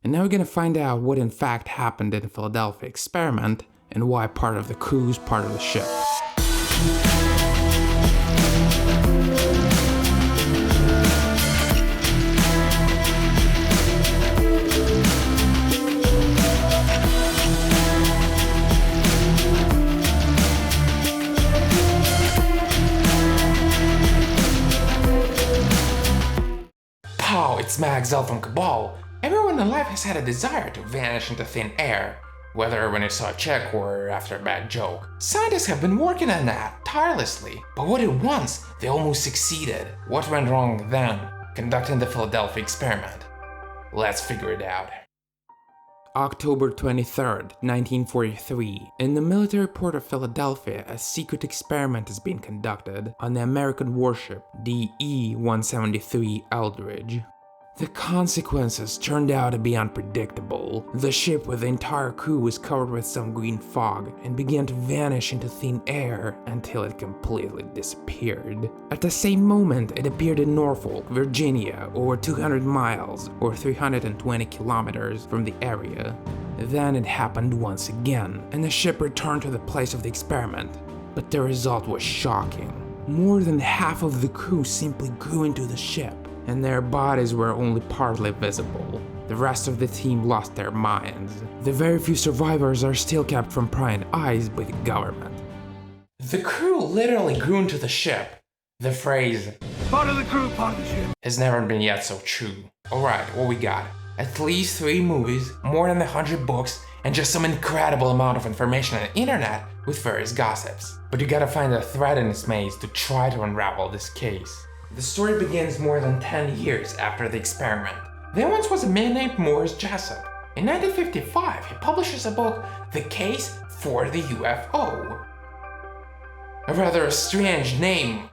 And now we're gonna find out what in fact happened in the Philadelphia experiment and why part of the crew is part of the ship. Pow, it's Magzel from Cabal. Everyone in life has had a desire to vanish into thin air, whether when they saw a check or after a bad joke. Scientists have been working on that tirelessly, but what at once, they almost succeeded. What went wrong then, conducting the Philadelphia experiment? Let's figure it out. October 23rd, 1943. In the military port of Philadelphia, a secret experiment is being conducted on the American warship, the E-173 Eldridge. The consequences turned out to be unpredictable. The ship with the entire crew was covered with some green fog and began to vanish into thin air until it completely disappeared. At the same moment, it appeared in Norfolk, Virginia, over 200 miles or 320 kilometers from the area. Then it happened once again, and the ship returned to the place of the experiment. But the result was shocking. More than half of the crew simply grew into the ship, and their bodies were only partly visible. The rest of the team lost their minds. The very few survivors are still kept from prying eyes by the government. The crew literally grew into the ship. The phrase, part of the crew, part of the ship, has never been yet so true. Alright, what we got? At least 3 movies, more than 100 books, and just some incredible amount of information on the internet with various gossips. But you gotta find a thread in this maze to try to unravel this case. The story begins more than 10 years after the experiment. There once was a man named Morris Jessup. In 1955, he publishes a book, The Case for the UFO. A rather strange name.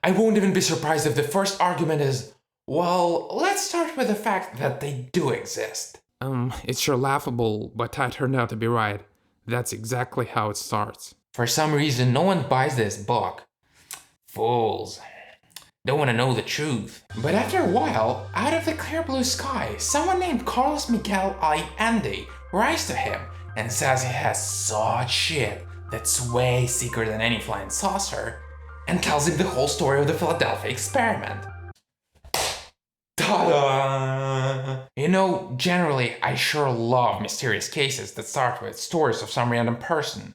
I won't even be surprised if the first argument is, well, let's start with the fact that they do exist. It's sure laughable, but I turned out to be right. That's exactly how it starts. For some reason, no one buys this book. Fools. Don't want to know the truth. But after a while, out of the clear blue sky, someone named Carlos Miguel Allende writes to him and says he has such shit that's way secreter than any flying saucer, and tells him the whole story of the Philadelphia experiment. Ta-da! You know, generally, I sure love mysterious cases that start with stories of some random person,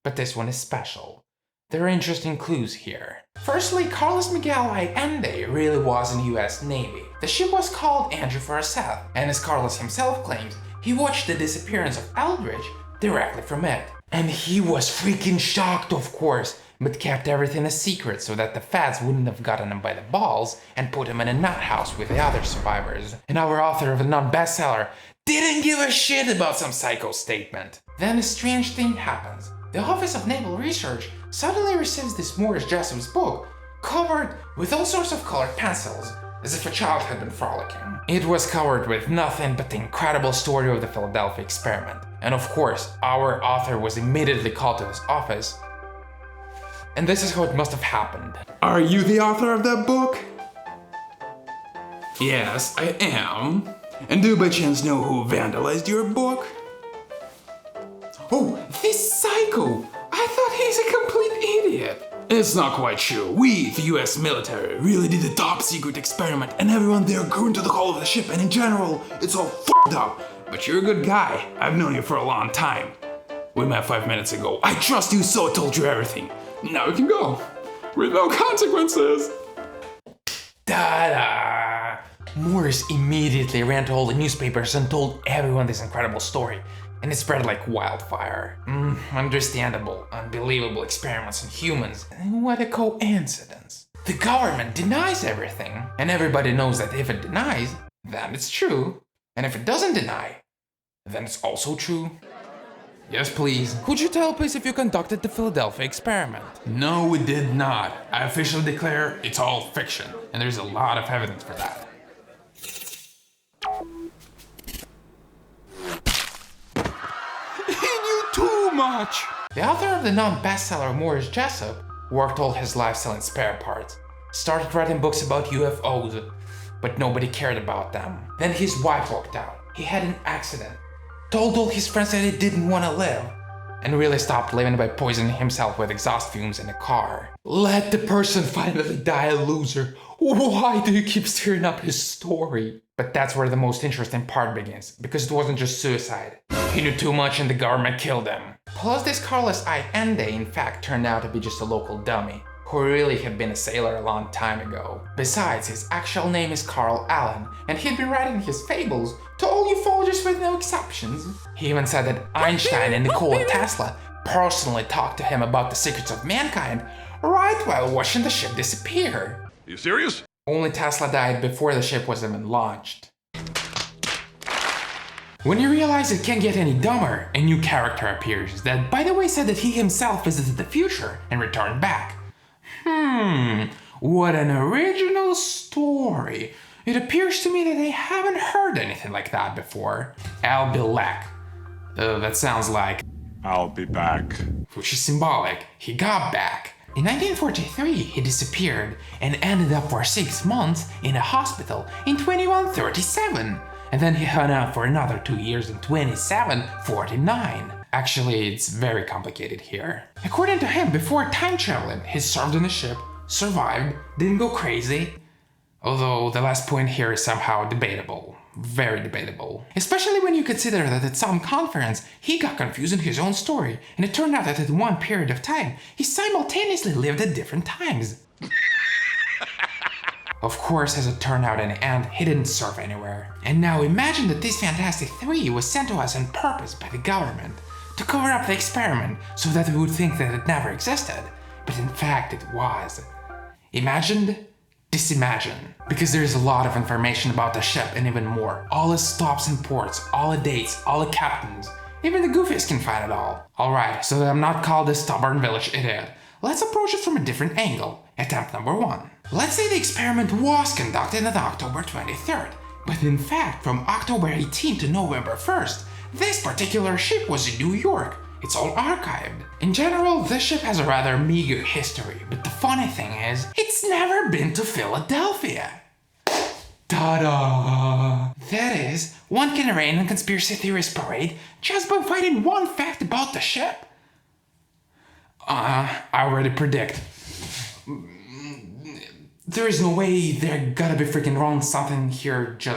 but this one is special. There are interesting clues here. Firstly, Carlos Miguel Allende really was in the US Navy. The ship was called Andrew for a Seth, and as Carlos himself claims, he watched the disappearance of Eldridge directly from it. And he was freaking shocked, of course, but kept everything a secret so that the feds wouldn't have gotten him by the balls and put him in a nut house with the other survivors. And our author of a non-bestseller didn't give a shit about some psycho statement. Then a strange thing happens. The Office of Naval Research suddenly receives this Morris Jessup's book, covered with all sorts of colored pencils, as if a child had been frolicking. It was covered with nothing but the incredible story of the Philadelphia experiment. And of course, our author was immediately called to his office. And this is how it must have happened. Are you the author of that book? Yes, I am. And do you by chance know who vandalized your book? Oh, this psycho! I thought he's a complete idiot. It's not quite true. We, the US military, really did a top secret experiment and everyone there grew into the hull of the ship, and in general, it's all f***ed up. But you're a good guy. I've known you for a long time. We met 5 minutes ago. I trust you, so I told you everything. Now you can go. With no consequences. Ta-da! Morris immediately ran to all the newspapers and told everyone this incredible story. And it spread like wildfire. Understandable, unbelievable experiments on humans. What a coincidence. The government denies everything, and everybody knows that if it denies, then it's true. And if it doesn't deny, then it's also true. Yes, please. Could you tell, please, if you conducted the Philadelphia experiment? No, we did not. I officially declare it's all fiction, and there's a lot of evidence for that. Too much! The author of the non-bestseller Morris Jessup worked all his life selling spare parts, started writing books about UFOs, but nobody cared about them. Then his wife walked out. he had an accident, told all his friends that he didn't want to live, and really stopped living by poisoning himself with exhaust fumes in a car. Let the person finally die a loser. Why do you keep stirring up his story? But that's where the most interesting part begins, because it wasn't just suicide. He knew too much and the government killed him. Plus, this Carlos Allende in fact turned out to be just a local dummy, who really had been a sailor a long time ago. Besides, his actual name is Carl Allen, and he'd been writing his fables to all ufologists with no exceptions. He even said that Einstein and Nikola Tesla personally talked to him about the secrets of mankind right while watching the ship disappear. You serious? Only Tesla died before the ship was even launched. When you realize it can't get any dumber, a new character appears that, by the way, said that he himself visited the future and returned back. What an original story. It appears to me that I haven't heard anything like that before. I'll be back. That sounds like I'll be back. which is symbolic. He got back. In 1943, he disappeared and ended up for 6 months in a hospital in 2137. And then he hung out for another 2 years in 2749. Actually, it's very complicated here. According to him, before time traveling, he served on a ship, survived, didn't go crazy. Although the last point here is somehow debatable. Very debatable. Especially when you consider that at some conference, he got confused in his own story, and it turned out that at one period of time, he simultaneously lived at different times. Of course, as it turned out in the end, he didn't serve anywhere. And now imagine that this Fantastic 3 was sent to us on purpose by the government, to cover up the experiment so that we would think that it never existed. But in fact, it was. Imagined? Disimagine. Because there's a lot of information about the ship and even more. All its stops and ports, all the dates, all the captains. Even the goofies can find it all. Alright, so that I'm not called a stubborn village idiot, let's approach it from a different angle. Attempt number 1. Let's say the experiment was conducted on October 23rd, but in fact from October 18th to November 1st, this particular ship was in New York. It's all archived. In general, this ship has a rather meager history, but the funny thing is, it's never been to Philadelphia. Ta-da! That is, one can arraign a conspiracy theorist parade just by finding one fact about the ship. I already predict. There is no way they're gotta be freaking wrong something here, try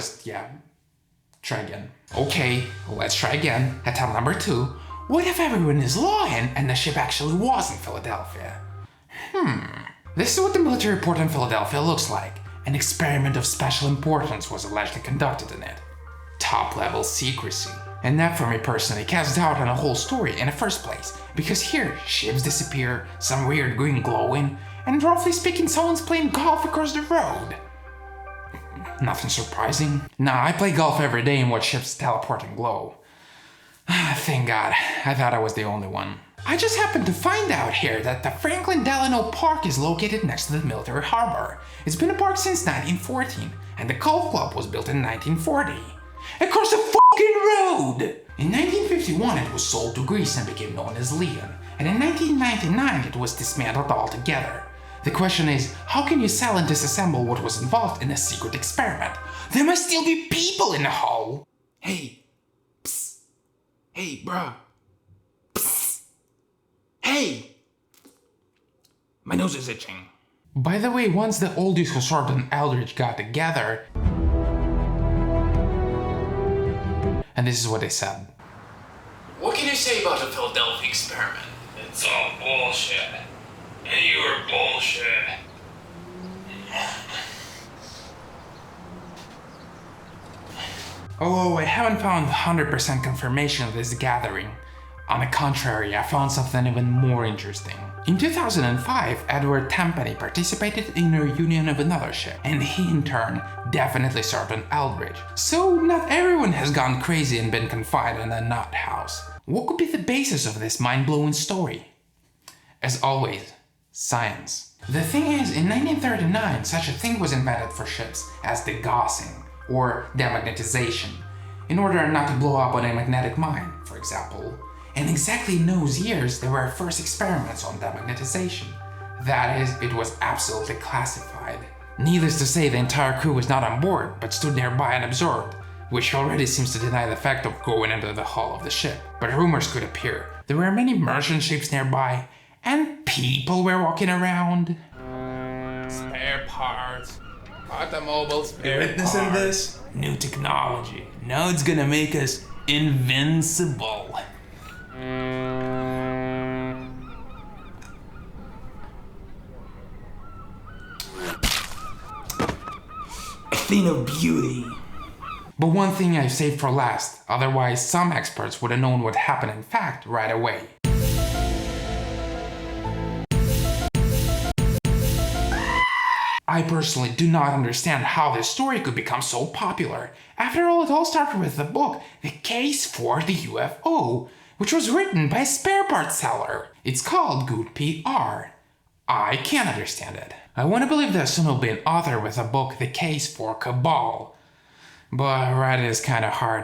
again. Okay, let's try again. Attempt number 2. What if everyone is lying and the ship actually was in Philadelphia? This is what the military report in Philadelphia looks like. An experiment of special importance was allegedly conducted in it. Top-level secrecy. And that for me personally casts doubt on the whole story in the first place, because here, ships disappear, some weird green glowing, and roughly speaking someone's playing golf across the road. Nothing surprising. Nah, I play golf every day and watch ships teleport and glow. Thank God, I thought I was the only one. I just happened to find out here that the Franklin Delano Park is located next to the military harbor. It's been a park since 1914, and the golf club was built in 1940. Across the fucking road! In 1951 it was sold to Greece and became known as Leon, and in 1999 it was dismantled altogether. The question is, how can you sell and disassemble what was involved in a secret experiment? There must still be people in the hole! Hey. Psst. Hey, bruh. Psst. Hey. My nose is itching. By the way, once the oldies who served on Eldridge got together, and this is what they said. What can you say about the Philadelphia experiment? It's all bullshit. And you were bullshit. Although I haven't found 100% confirmation of this gathering. On the contrary, I found something even more interesting. In 2005, Edward Tampany participated in a reunion of another ship, and he in turn definitely served on Eldridge. So not everyone has gone crazy and been confined in a nut house. What could be the basis of this mind-blowing story? As always, science. The thing is, in 1939, such a thing was invented for ships as degaussing, or demagnetization, in order not to blow up on a magnetic mine, for example. And exactly in those years, there were first experiments on demagnetization. That is, it was absolutely classified. Needless to say, the entire crew was not on board, but stood nearby and observed. which already seems to deny the fact of going into the hull of the ship. But rumors could appear. There were many merchant ships nearby, and people were walking around. Spare parts. Automobile spare Witnessing parts. this? New technology. Now it's gonna make us invincible. A thing of beauty. But one thing I saved for last, otherwise some experts would have known what happened in fact right away. I personally do not understand how this story could become so popular. After all, it all started with the book, The Case for the UFO, which was written by a spare parts seller. It's called Good PR. I can't understand it. I want to believe that someone will be an author with a book, The Case for Cabal. But Reddit is kinda hard